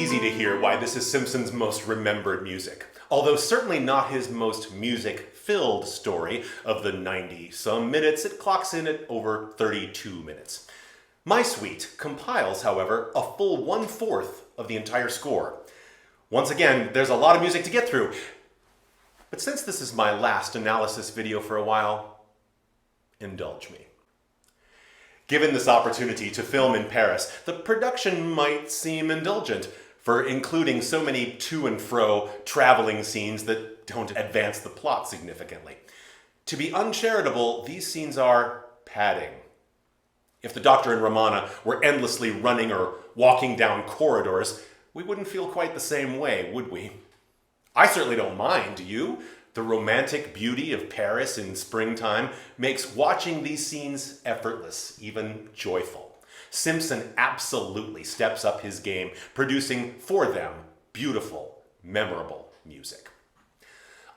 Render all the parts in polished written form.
easy to hear why this is Simpson's most remembered music, although certainly not his most music-filled story of the 90-some minutes it clocks in at over 32 minutes. My Suite compiles, however, a full 1/4 of the entire score. Once again, there's a lot of music to get through, but since this is my last analysis video for a while, indulge me. Given this opportunity to film in Paris, the production might seem indulgent for including so many to and fro traveling scenes that don't advance the plot significantly. To be uncharitable, these scenes are padding. If the Doctor and Romana were endlessly running or walking down corridors, we wouldn't feel quite the same way, would we? I certainly don't mind, do you? The romantic beauty of Paris in springtime makes watching these scenes effortless, even joyful. Simpson absolutely steps up his game, producing for them beautiful, memorable music.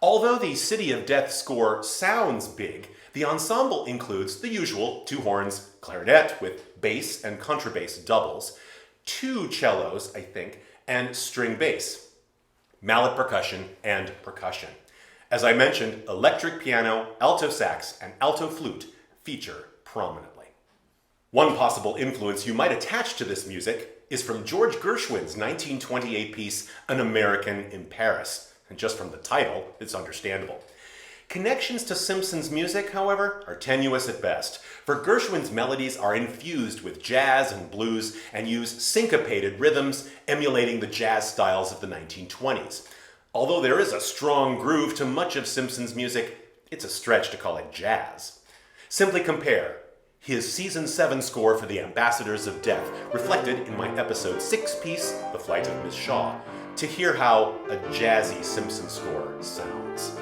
Although the City of Death score sounds big, the ensemble includes the usual 2 horns, clarinet with bass and contrabass doubles, 2 cellos, I think, and string bass, mallet percussion, and percussion. As I mentioned, electric piano, alto sax, and alto flute feature prominently. One possible influence you might attach to this music is from George Gershwin's 1928 piece, An American in Paris. And just from the title, it's understandable. Connections to Simpson's music, however, are tenuous at best, for Gershwin's melodies are infused with jazz and blues and use syncopated rhythms emulating the jazz styles of the 1920s. Although there is a strong groove to much of Simpson's music, it's a stretch to call it jazz. Simply compare his Season 7 score for the Ambassadors of Death, reflected in my Episode 6 piece, The Flight of Miss Shaw, to hear how a jazzy Simpson score sounds.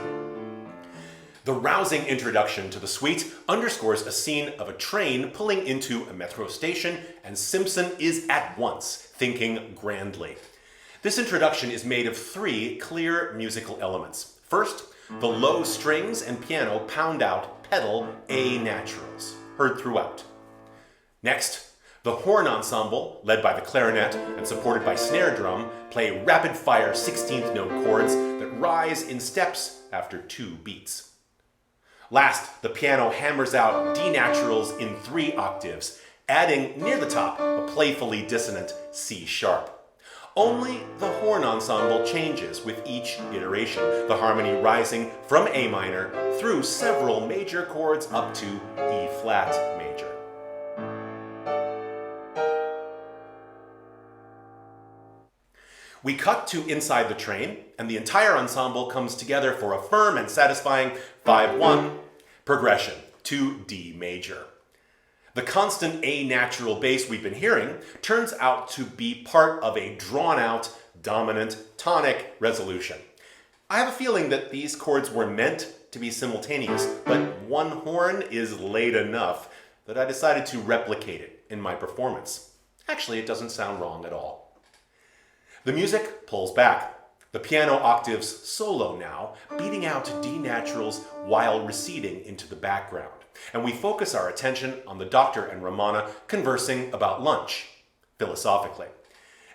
The rousing introduction to the suite underscores a scene of a train pulling into a metro station, and Simpson is at once thinking grandly. This introduction is made of 3 clear musical elements. First, the low strings and piano pound out pedal A naturals, heard throughout. Next, the horn ensemble, led by the clarinet and supported by snare drum, play rapid-fire 16th note chords that rise in steps after 2 beats. Last, the piano hammers out D naturals in 3 octaves, adding near the top a playfully dissonant C sharp. Only the horn ensemble changes with each iteration, the harmony rising from A minor through several major chords up to E flat major. We cut to inside the train, and the entire ensemble comes together for a firm and satisfying 5-1 progression to D major. The constant A natural bass we've been hearing turns out to be part of a drawn-out, dominant, tonic resolution. I have a feeling that these chords were meant to be simultaneous, but one horn is late enough that I decided to replicate it in my performance. Actually, it doesn't sound wrong at all. The music pulls back. The piano octaves solo now, beating out D naturals while receding into the background. And we focus our attention on the Doctor and Romana conversing about lunch, philosophically.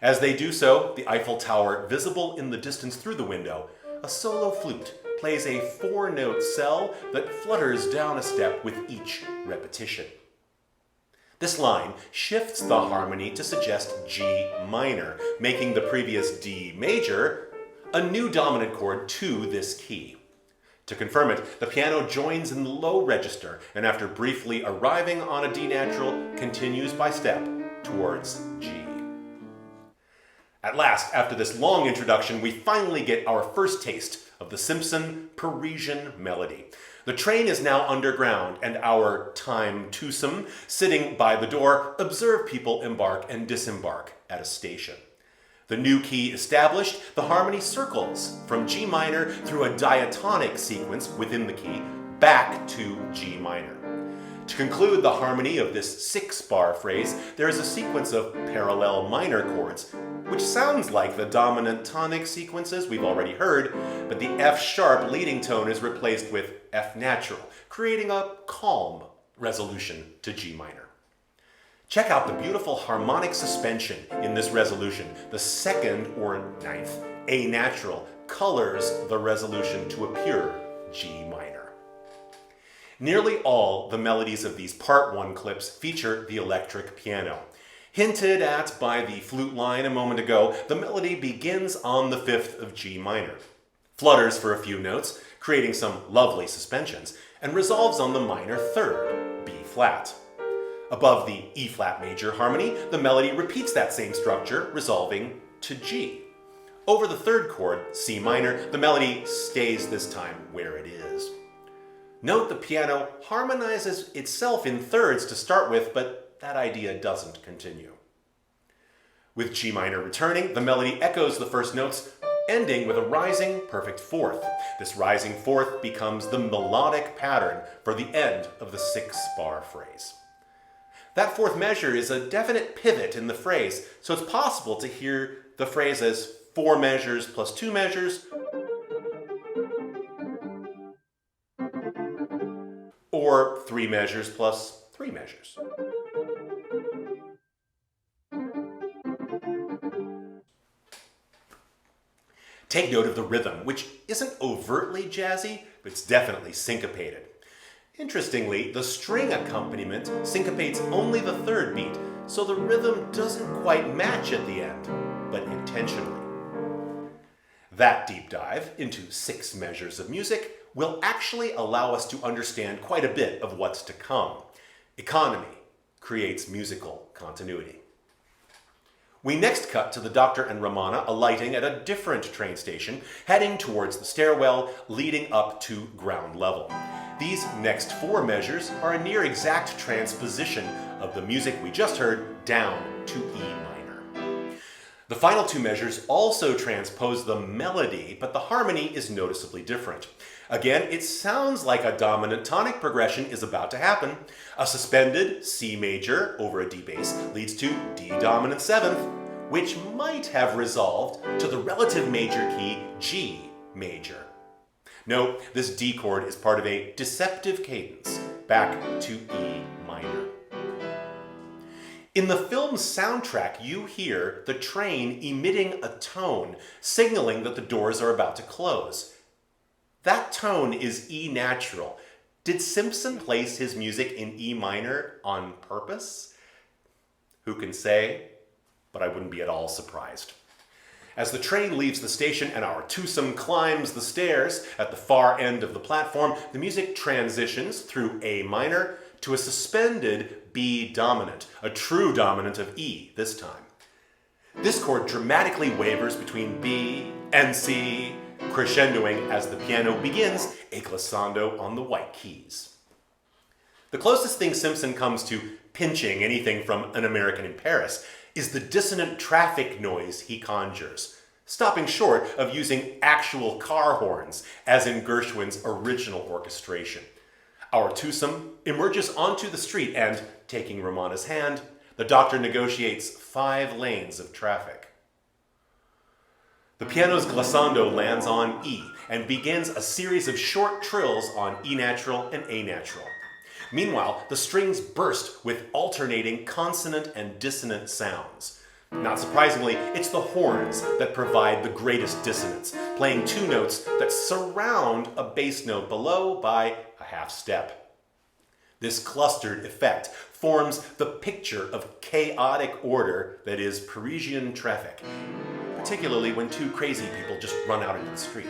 As they do so, the Eiffel Tower visible in the distance through the window, a solo flute plays a 4-note cell that flutters down a step with each repetition. This line shifts the harmony to suggest G minor, making the previous D major a new dominant chord to this key. To confirm it, the piano joins in the low register, and after briefly arriving on a D natural, continues by step towards G. At last, after this long introduction, we finally get our first taste of the Simpson Parisian melody. The train is now underground, and our time twosome, sitting by the door, observe people embark and disembark at a station. The new key established, the harmony circles from G minor through a diatonic sequence within the key back to G minor. To conclude the harmony of this 6-bar phrase, there is a sequence of parallel minor chords, which sounds like the dominant tonic sequences we've already heard, but the F sharp leading tone is replaced with F natural, creating a calm resolution to G minor. Check out the beautiful harmonic suspension in this resolution. The second, or ninth, A natural colors the resolution to a pure G minor. Nearly all the melodies of these Part 1 clips feature the electric piano. Hinted at by the flute line a moment ago, the melody begins on the 5th of G minor, flutters for a few notes, creating some lovely suspensions, and resolves on the minor 3rd, B flat. Above the E flat major harmony, the melody repeats that same structure, resolving to G. Over the 3rd chord, C minor, the melody stays this time where it is. Note the piano harmonizes itself in thirds to start with, but that idea doesn't continue. With G minor returning, the melody echoes the first notes, ending with a rising perfect 4th. This rising 4th becomes the melodic pattern for the end of the 6-bar phrase. That 4th measure is a definite pivot in the phrase, so it's possible to hear the phrase as 4 measures plus 2 measures, or 3 measures plus 3 measures. Take note of the rhythm, which isn't overtly jazzy, but it's definitely syncopated. Interestingly, the string accompaniment syncopates only the 3rd beat, so the rhythm doesn't quite match at the end, but intentionally. That deep dive into 6 measures of music will actually allow us to understand quite a bit of what's to come. Economy creates musical continuity. We next cut to the Doctor and Romana alighting at a different train station, heading towards the stairwell leading up to ground level. These next 4 measures are a near exact transposition of the music we just heard down to E minor. The final 2 measures also transpose the melody, but the harmony is noticeably different. Again, it sounds like a dominant tonic progression is about to happen. A suspended C major over a D bass leads to D dominant 7th, which might have resolved to the relative major key G major. No, this D chord is part of a deceptive cadence back to E minor. In the film's soundtrack, you hear the train emitting a tone, signaling that the doors are about to close. That tone is E natural. Did Simpson place his music in E minor on purpose? Who can say? But I wouldn't be at all surprised. As the train leaves the station and our twosome climbs the stairs at the far end of the platform, the music transitions through A minor to a suspended B dominant, a true dominant of E this time. This chord dramatically wavers between B and C, crescendoing as the piano begins a glissando on the white keys. The closest thing Simpson comes to pinching anything from An American in Paris is the dissonant traffic noise he conjures, stopping short of using actual car horns, as in Gershwin's original orchestration. Our twosome emerges onto the street and, taking Romana's hand, the Doctor negotiates 5 lanes of traffic. The piano's glissando lands on E and begins a series of short trills on E natural and A natural. Meanwhile, the strings burst with alternating consonant and dissonant sounds. Not surprisingly, it's the horns that provide the greatest dissonance, playing 2 notes that surround a bass note below by a half step. This clustered effect forms the picture of chaotic order that is Parisian traffic, particularly when 2 crazy people just run out into the street.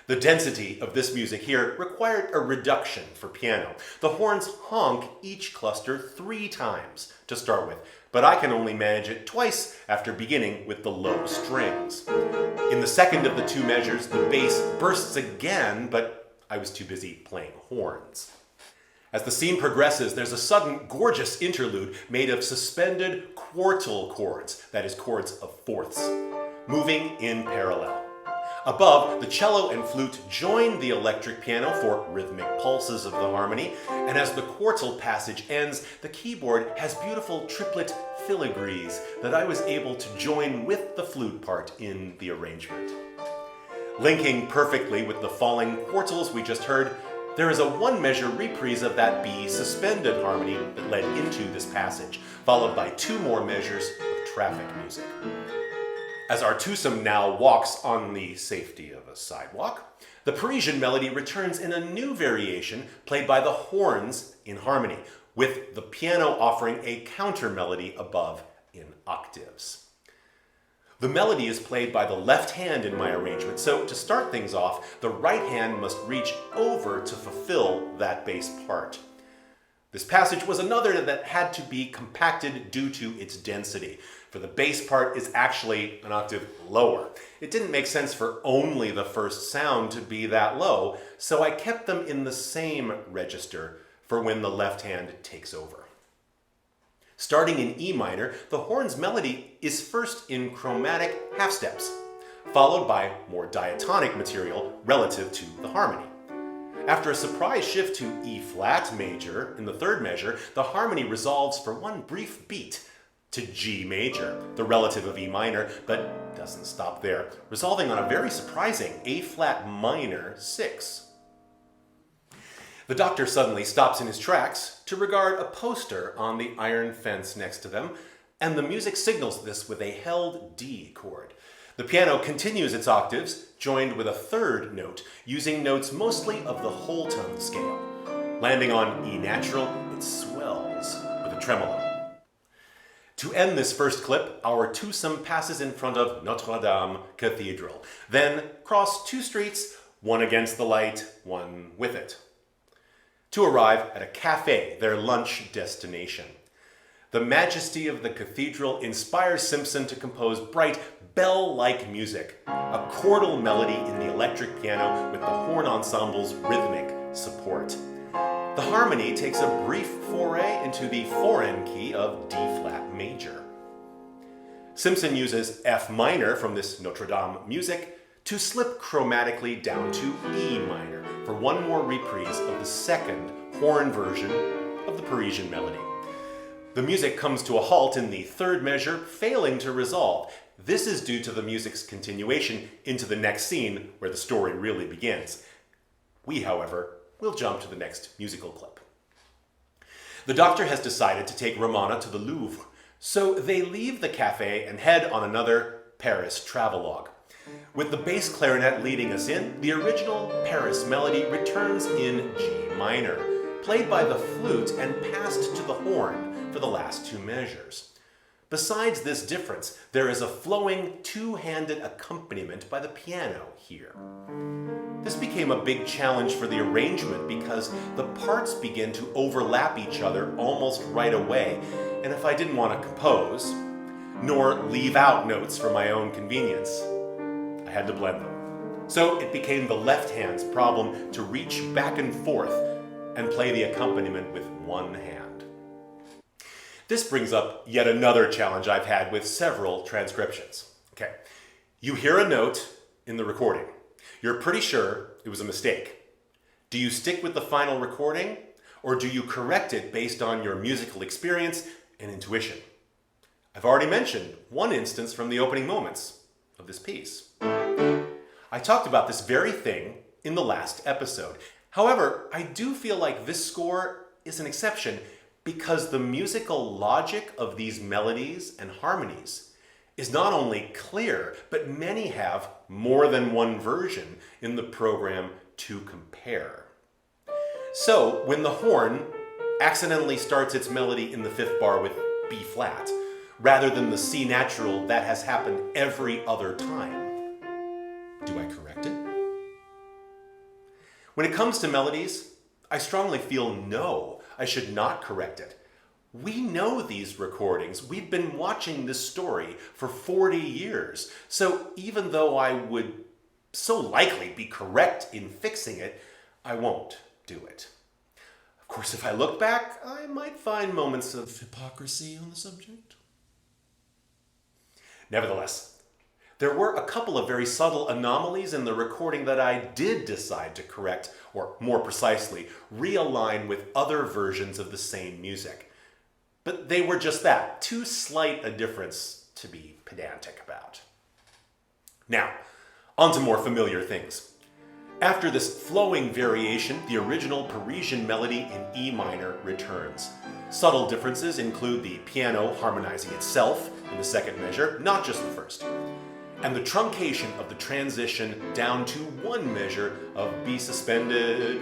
The density of this music here required a reduction for piano. The horns honk each cluster 3 times to start with, but I can only manage it twice after beginning with the low strings. In the second of the 2 measures, the bass bursts again, but I was too busy playing horns. As the scene progresses, there's a sudden gorgeous interlude made of suspended quartal chords, that is, chords of fourths, moving in parallel. Above, the cello and flute join the electric piano for rhythmic pulses of the harmony, and as the quartal passage ends, the keyboard has beautiful triplet filigrees that I was able to join with the flute part in the arrangement. Linking perfectly with the falling quartals we just heard, There is a one-measure reprise of that B suspended harmony that led into this passage, followed by 2 more measures of traffic music. As our twosome now walks on the safety of a sidewalk, the Parisian melody returns in a new variation played by the horns in harmony, with the piano offering a counter melody above in octaves. The melody is played by the left hand in my arrangement, so to start things off, the right hand must reach over to fulfill that bass part. This passage was another that had to be compacted due to its density, for the bass part is actually an octave lower. It didn't make sense for only the first sound to be that low, so I kept them in the same register for when the left hand takes over. Starting in E minor, the horn's melody is first in chromatic half steps, followed by more diatonic material relative to the harmony. After a surprise shift to E flat major in the third measure, the harmony resolves for one brief beat to G major, the relative of E minor, but doesn't stop there, resolving on a very surprising A flat minor 6. The doctor suddenly stops in his tracks to regard a poster on the iron fence next to them, and the music signals this with a held D chord. The piano continues its octaves, joined with a third note, using notes mostly of the whole tone scale. Landing on E natural, it swells with a tremolo. To end this first clip, our twosome passes in front of Notre Dame Cathedral, then cross 2 streets, one against the light, one with it, to arrive at a cafe, their lunch destination. The majesty of the cathedral inspires Simpson to compose bright, bell-like music, a chordal melody in the electric piano with the horn ensemble's rhythmic support. The harmony takes a brief foray into the foreign key of D-flat major. Simpson uses F minor from this Notre Dame music to slip chromatically down to E minor for one more reprise of the second horn version of the Parisian melody. The music comes to a halt in the third measure, failing to resolve. This is due to the music's continuation into the next scene where the story really begins. We, however, will jump to the next musical clip. The doctor has decided to take Romana to the Louvre, so they leave the cafe and head on another Paris travelogue. With the bass clarinet leading us in, the original Paris melody returns in G minor, played by the flute and passed to the horn for the last 2 measures. Besides this difference, there is a flowing 2-handed accompaniment by the piano here. This became a big challenge for the arrangement because the parts begin to overlap each other almost right away, and if I didn't want to compose, nor leave out notes for my own convenience, I had to blend them. So it became the left hand's problem to reach back and forth and play the accompaniment with one hand. This brings up yet another challenge I've had with several transcriptions. Okay, you hear a note in the recording. You're pretty sure it was a mistake. Do you stick with the final recording, or do you correct it based on your musical experience and intuition? I've already mentioned one instance from the opening moments of this piece. I talked about this very thing in the last episode. However, I do feel like this score is an exception because the musical logic of these melodies and harmonies is not only clear, but many have more than one version in the program to compare. So when the horn accidentally starts its melody in the 5th bar with B flat, rather than the C natural that has happened every other time, do I correct it? When it comes to melodies, I strongly feel no, I should not correct it. We know these recordings. We've been watching this story for 40 years. So even though I would so likely be correct in fixing it, I won't do it. Of course, if I look back, I might find moments of hypocrisy on the subject. Nevertheless, there were a couple of very subtle anomalies in the recording that I did decide to correct, or more precisely, realign with other versions of the same music. But they were just that, too slight a difference to be pedantic about. Now, on to more familiar things. After this flowing variation, the original Parisian melody in E minor returns. Subtle differences include the piano harmonizing itself in the second measure, not just the first, and the truncation of the transition down to one measure of B suspended.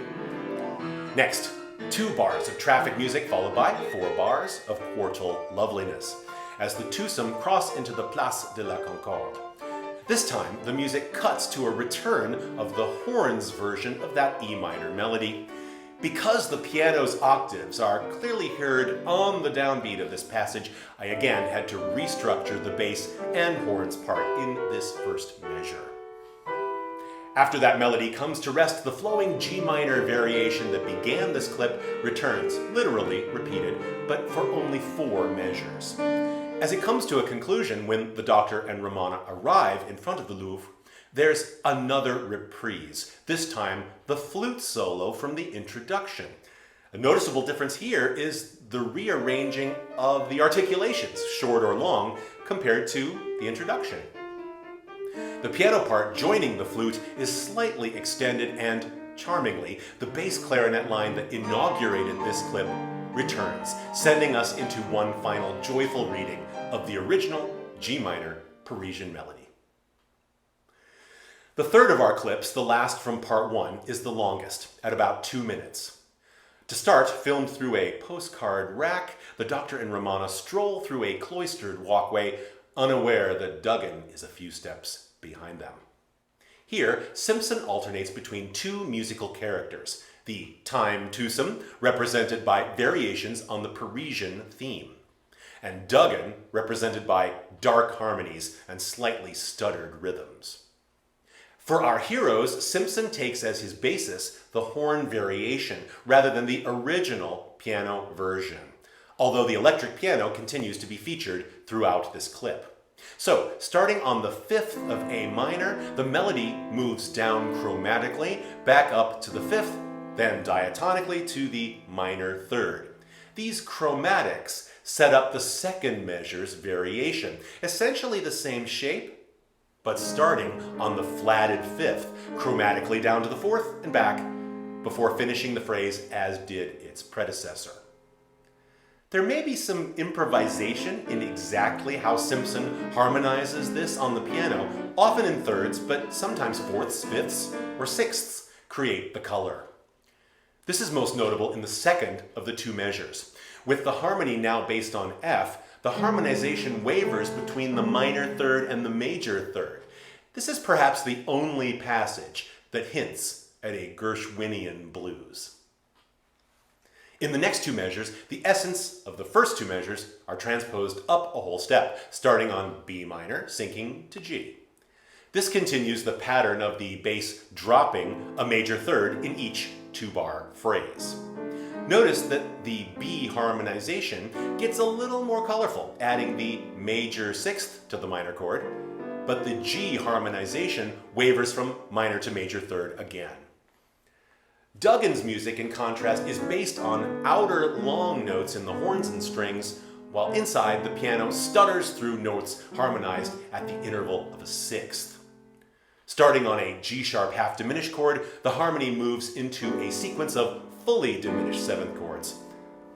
Next, 2 bars of traffic music followed by 4 bars of quartal loveliness, as the twosome cross into the Place de la Concorde. This time, the music cuts to a return of the horns version of that E minor melody. Because the piano's octaves are clearly heard on the downbeat of this passage, I again had to restructure the bass and horns part in this first measure. After that melody comes to rest, the flowing G minor variation that began this clip returns, literally repeated, but for only 4 measures. As it comes to a conclusion, when the Doctor and Romana arrive in front of the Louvre, there's another reprise, this time the flute solo from the introduction. A noticeable difference here is the rearranging of the articulations, short or long, compared to the introduction. The piano part joining the flute is slightly extended, and charmingly, the bass clarinet line that inaugurated this clip returns, sending us into one final joyful reading of the original G minor Parisian melody. The third of our clips, the last from part 1, is the longest, at about 2 minutes. To start, filmed through a postcard rack, the Doctor and Romana stroll through a cloistered walkway, unaware that Duggan is a few steps behind them. Here, Simpson alternates between 2 musical characters, the time twosome, represented by variations on the Parisian theme, and Duggan, represented by dark harmonies and slightly stuttered rhythms. For our heroes, Simpson takes as his basis the horn variation rather than the original piano version, although the electric piano continues to be featured throughout this clip. So, starting on the 5th of A minor, the melody moves down chromatically, back up to the 5th, then diatonically to the minor 3rd. These chromatics set up the second measure's variation, essentially the same shape, but starting on the flatted 5th, chromatically down to the 4th and back, before finishing the phrase as did its predecessor. There may be some improvisation in exactly how Simpson harmonizes this on the piano, often in thirds, but sometimes 4ths, 5ths, or 6ths create the color. This is most notable in the second of the 2 measures. With the harmony now based on F, the harmonization wavers between the minor 3rd and the major 3rd. This is perhaps the only passage that hints at a Gershwinian blues. In the next 2 measures, the essence of the first 2 measures are transposed up a whole step, starting on B minor, sinking to G. This continues the pattern of the bass dropping a major 3rd in each 2-bar phrase. Notice that the B harmonization gets a little more colorful, adding the major 6th to the minor chord, but the G harmonization wavers from minor to major 3rd again. Duggan's music, in contrast, is based on outer long notes in the horns and strings, while inside the piano stutters through notes harmonized at the interval of a 6th. Starting on a G-sharp half diminished chord, the harmony moves into a sequence of fully diminished 7th chords.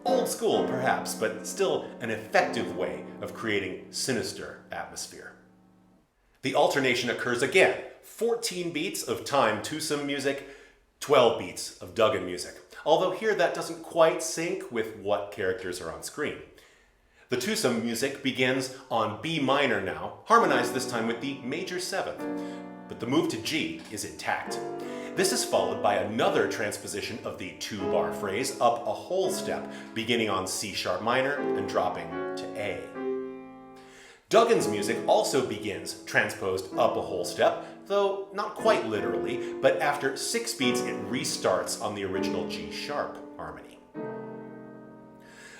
Old school, perhaps, but still an effective way of creating sinister atmosphere. The alternation occurs again, 14 beats of time twosome music, 12 beats of Duggan music, although here that doesn't quite sync with what characters are on screen. The twosome music begins on B minor now, harmonized this time with the major 7th, but the move to G is intact. This is followed by another transposition of the 2-bar phrase up a whole step, beginning on C sharp minor and dropping to A. Duggan's music also begins transposed up a whole step, though not quite literally, but after 6 beats it restarts on the original G sharp harmony.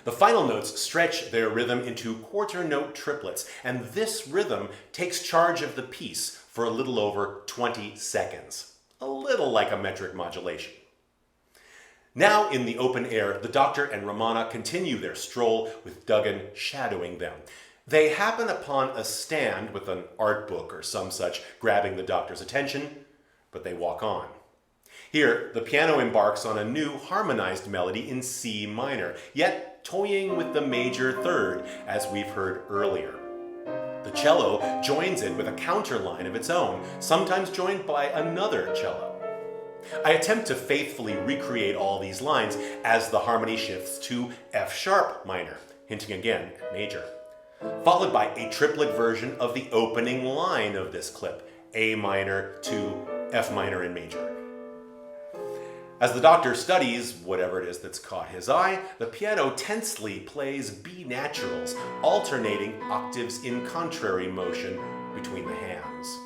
The final notes stretch their rhythm into quarter note triplets, and this rhythm takes charge of the piece for a little over 20 seconds. A little like a metric modulation. Now in the open air, the Doctor and Romana continue their stroll with Duggan shadowing them. They happen upon a stand with an art book or some such grabbing the Doctor's attention, but they walk on. Here, the piano embarks on a new harmonized melody in C minor, yet toying with the major third, as we've heard earlier. The cello joins in with a counterline of its own, sometimes joined by another cello. I attempt to faithfully recreate all these lines as the harmony shifts to F sharp minor, hinting again at major, followed by a triplet version of the opening line of this clip, A minor to F minor in major. As the Doctor studies whatever it is that's caught his eye, the piano tensely plays B naturals, alternating octaves in contrary motion between the hands.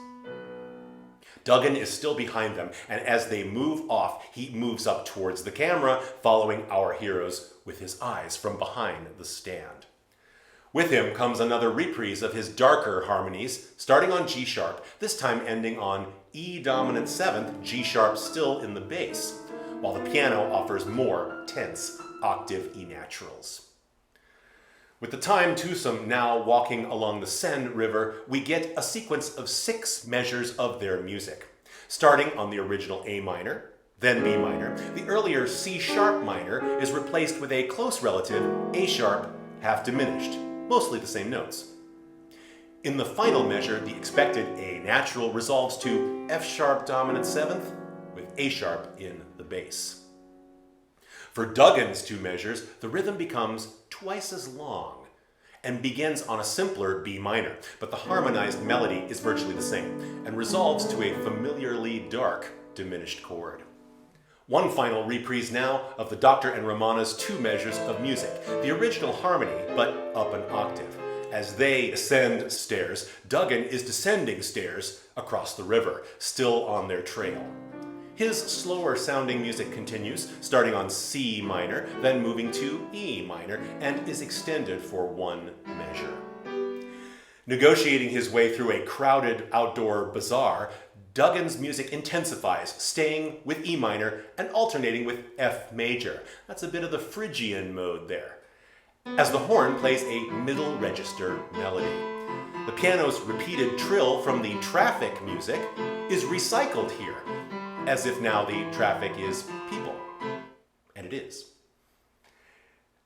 Duggan is still behind them, and as they move off, he moves up towards the camera, following our heroes with his eyes from behind the stand. With him comes another reprise of his darker harmonies, starting on G sharp, this time ending on E dominant 7th, G sharp still in the bass, while the piano offers more tense octave E naturals. With the time twosome now walking along the Seine River, we get a sequence of 6 measures of their music. Starting on the original A minor, then B minor, the earlier C sharp minor is replaced with a close relative, A sharp, half diminished, mostly the same notes. In the final measure, the expected A natural resolves to F sharp dominant 7th, with A sharp in the bass. For Duggan's 2 measures, the rhythm becomes twice as long and begins on a simpler B minor, but the harmonized melody is virtually the same and resolves to a familiarly dark diminished chord. One final reprise now of the Doctor and Romana's 2 measures of music, the original harmony, but up an octave. As they ascend stairs, Duggan is descending stairs across the river, still on their trail. His slower sounding music continues, starting on C minor, then moving to E minor, and is extended for 1 measure. Negotiating his way through a crowded outdoor bazaar, Duggan's music intensifies, staying with E minor and alternating with F major. That's a bit of the Phrygian mode there, as the horn plays a middle register melody. The piano's repeated trill from the traffic music is recycled here, as if now the traffic is people. And it is.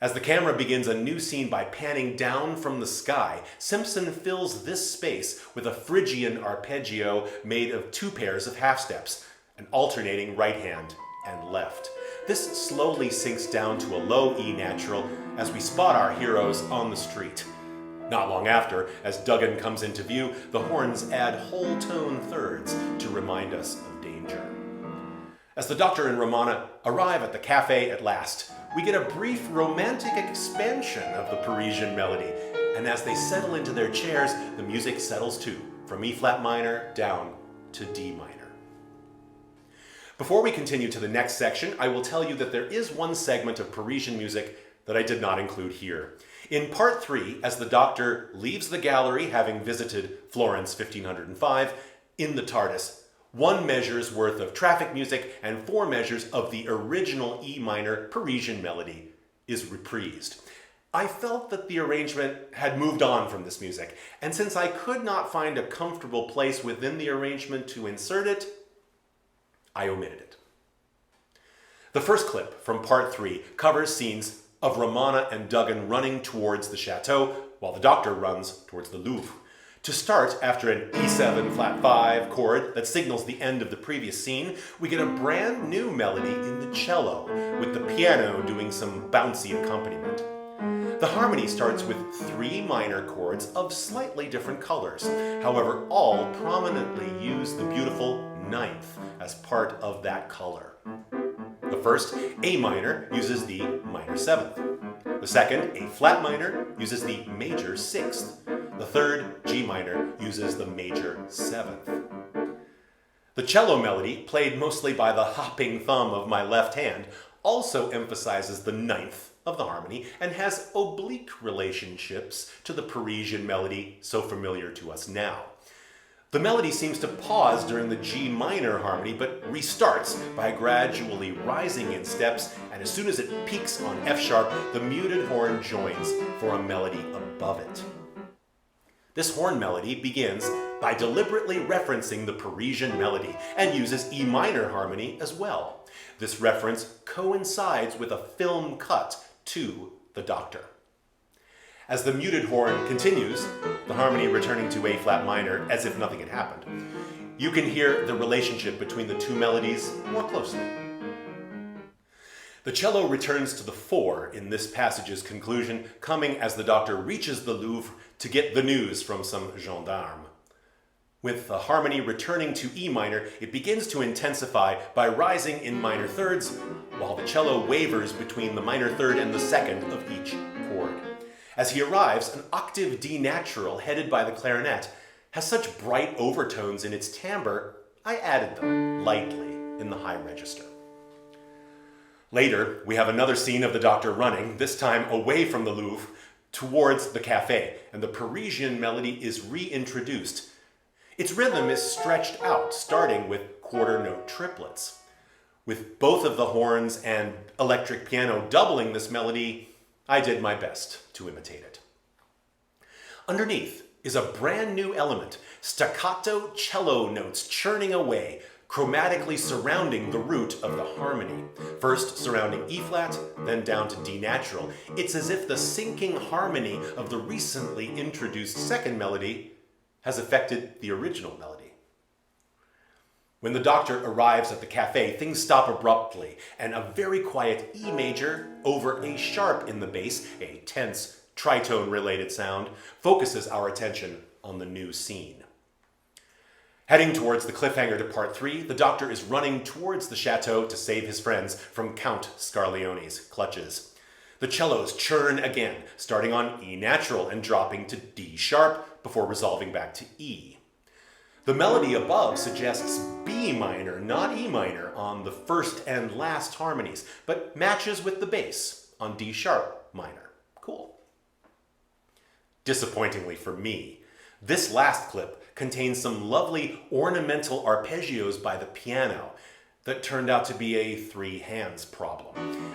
As the camera begins a new scene by panning down from the sky, Simpson fills this space with a Phrygian arpeggio made of 2 pairs of half steps, an alternating right hand and left. This slowly sinks down to a low E natural as we spot our heroes on the street. Not long after, as Duggan comes into view, the horns add whole tone thirds to remind us of danger. As the Doctor and Romana arrive at the cafe at last, we get a brief romantic expansion of the Parisian melody, and as they settle into their chairs, the music settles too, from E flat minor down to D minor. Before we continue to the next section, I will tell you that there is one segment of Parisian music that I did not include here. In part 3, as the Doctor leaves the gallery having visited Florence 1505, in the TARDIS, 1 measure's worth of traffic music and 4 measures of the original E minor Parisian melody is reprised. I felt that the arrangement had moved on from this music, and since I could not find a comfortable place within the arrangement to insert it, I omitted it. The first clip from part 3 covers scenes of Romana and Duggan running towards the chateau, while the Doctor runs towards the Louvre. To start, after an E7 flat 5 chord that signals the end of the previous scene, we get a brand new melody in the cello, with the piano doing some bouncy accompaniment. The harmony starts with 3 minor chords of slightly different colors, however, all prominently use the beautiful 9th as part of that color. The first, A minor, uses the minor 7th. The second, A flat minor, uses the major 6th. The third, G minor, uses the major 7th. The cello melody, played mostly by the hopping thumb of my left hand, also emphasizes the 9th of the harmony and has oblique relationships to the Parisian melody so familiar to us now. The melody seems to pause during the G minor harmony, but restarts by gradually rising in steps, and as soon as it peaks on F sharp, the muted horn joins for a melody above it. This horn melody begins by deliberately referencing the Parisian melody and uses E minor harmony as well. This reference coincides with a film cut to the Doctor. As the muted horn continues, the harmony returning to A flat minor as if nothing had happened, you can hear the relationship between the two melodies more closely. The cello returns to the fore in this passage's conclusion, coming as the Doctor reaches the Louvre to get the news from some gendarmes. With the harmony returning to E minor, it begins to intensify by rising in minor thirds, while the cello wavers between the minor third and the second of each chord. As he arrives, an octave D natural headed by the clarinet has such bright overtones in its timbre, I added them lightly in the high register. Later, we have another scene of the Doctor running, this time away from the Louvre, towards the cafe, and the Parisian melody is reintroduced. Its rhythm is stretched out, starting with quarter note triplets. With both of the horns and electric piano doubling this melody, I did my best to imitate it. Underneath is a brand new element, staccato cello notes churning away, chromatically surrounding the root of the harmony. First surrounding E flat, then down to D natural. It's as if the sinking harmony of the recently introduced second melody has affected the original melody. When the Doctor arrives at the cafe, things stop abruptly, and a very quiet E major over A sharp in the bass, a tense tritone-related sound, focuses our attention on the new scene. Heading towards the cliffhanger to part 3, the Doctor is running towards the chateau to save his friends from Count Scarleone's clutches. The cellos churn again, starting on E natural and dropping to D sharp before resolving back to E. The melody above suggests B minor, not E minor, on the first and last harmonies, but matches with the bass on D sharp minor. Cool. Disappointingly for me, this last clip contains some lovely ornamental arpeggios by the piano that turned out to be a three hands problem.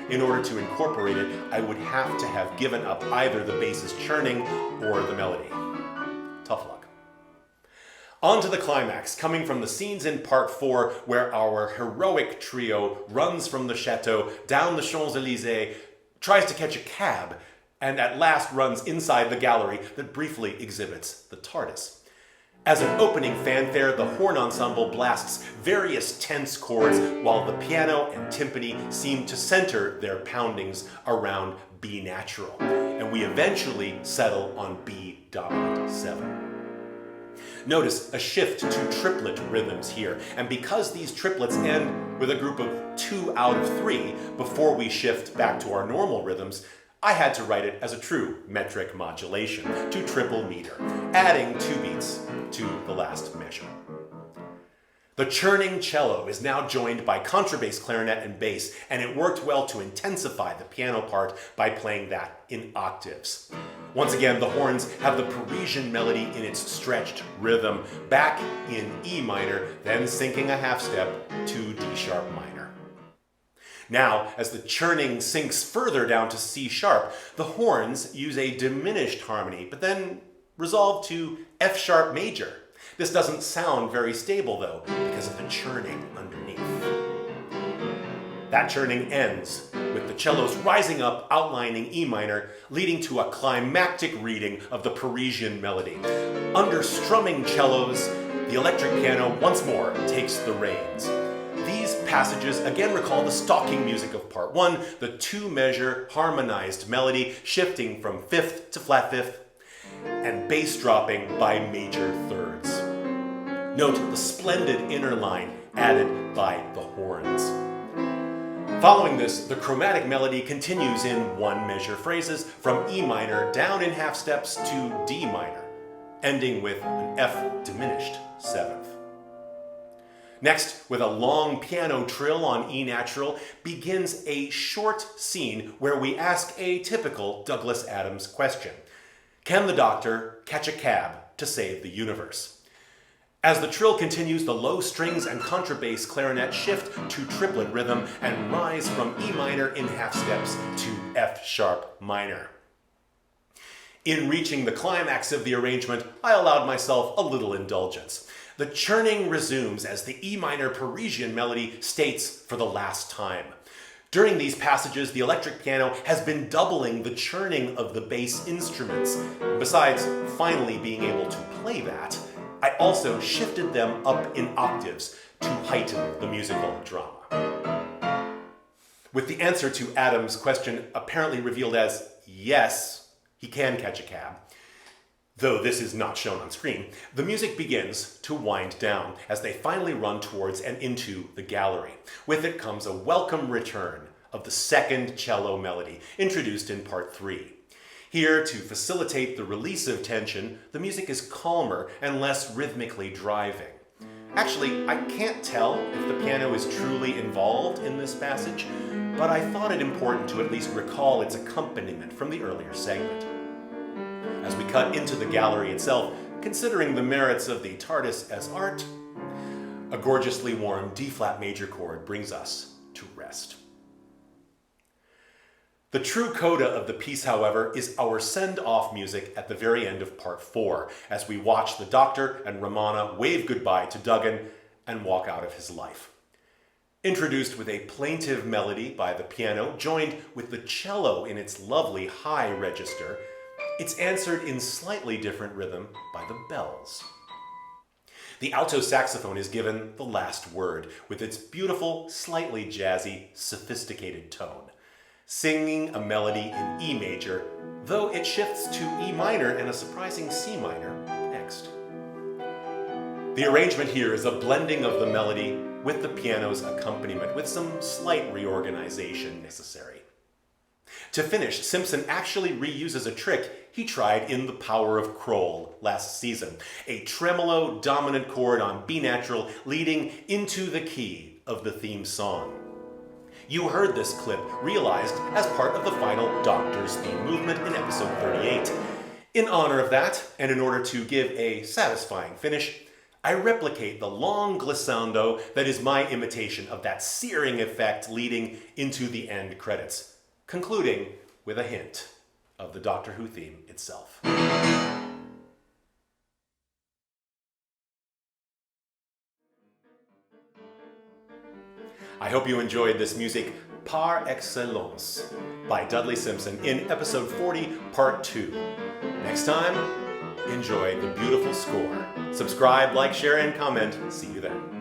In order to incorporate it, I would have to have given up either the bass's churning or the melody. Tough luck. On to the climax, coming from the scenes in part 4 where our heroic trio runs from the chateau down the Champs-Élysées, tries to catch a cab, and at last runs inside the gallery that briefly exhibits the TARDIS. As an opening fanfare, the horn ensemble blasts various tense chords while the piano and timpani seem to center their poundings around B natural, and we eventually settle on B dominant 7. Notice a shift to triplet rhythms here, and because these triplets end with a group of 2 out of 3 before we shift back to our normal rhythms, I had to write it as a true metric modulation to triple meter, adding 2 beats to the last measure. The churning cello is now joined by contrabass, clarinet, and bass, and it worked well to intensify the piano part by playing that in octaves. Once again, the horns have the Parisian melody in its stretched rhythm, back in E minor, then sinking a half step to D sharp minor. Now, as the churning sinks further down to C sharp, the horns use a diminished harmony, but then resolve to F sharp major. This doesn't sound very stable, though, because of the churning underneath. That churning ends with the cellos rising up, outlining E minor, leading to a climactic reading of the Parisian melody. Under strumming cellos, the electric piano once more takes the reins. These passages again recall the stalking music of part 1, the 2-measure harmonized melody shifting from fifth to flat fifth, and bass dropping by major thirds. Note the splendid inner line added by the horns. Following this, the chromatic melody continues in 1-measure phrases from E minor down in half steps to D minor, ending with an F diminished 7th. Next, with a long piano trill on E natural, begins a short scene where we ask a typical Douglas Adams question. Can the Doctor catch a cab to save the universe? As the trill continues, the low strings and contrabass clarinet shift to triplet rhythm and rise from E minor in half steps to F sharp minor. In reaching the climax of the arrangement, I allowed myself a little indulgence. The churning resumes as the E minor Parisian melody states for the last time. During these passages, the electric piano has been doubling the churning of the bass instruments. Besides finally being able to play that, I also shifted them up in octaves to heighten the musical drama. With the answer to Adam's question apparently revealed as yes, he can catch a cab, though this is not shown on screen, the music begins to wind down as they finally run towards and into the gallery. With it comes a welcome return of the second cello melody, introduced in part 3. Here, to facilitate the release of tension, the music is calmer and less rhythmically driving. Actually, I can't tell if the piano is truly involved in this passage, but I thought it important to at least recall its accompaniment from the earlier segment. As we cut into the gallery itself, considering the merits of the TARDIS as art, a gorgeously warm D-flat major chord brings us to rest. The true coda of the piece, however, is our send-off music at the very end of part 4, as we watch the Doctor and Romana wave goodbye to Duggan and walk out of his life. Introduced with a plaintive melody by the piano, joined with the cello in its lovely high register, it's answered in slightly different rhythm by the bells. The alto saxophone is given the last word, with its beautiful, slightly jazzy, sophisticated tone, singing a melody in E major, though it shifts to E minor and a surprising C minor next. The arrangement here is a blending of the melody with the piano's accompaniment, with some slight reorganization necessary. To finish, Simpson actually reuses a trick he tried in The Power of Kroll last season, a tremolo dominant chord on B natural leading into the key of the theme song. You heard this clip realized as part of the final Doctor's theme movement in episode 38. In honor of that, and in order to give a satisfying finish, I replicate the long glissando that is my imitation of that searing effect leading into the end credits, concluding with a hint of the Doctor Who theme itself. I hope you enjoyed this music par excellence by Dudley Simpson in episode 40, part 2. Next time, enjoy the beautiful score. Subscribe, like, share, and comment. See you then.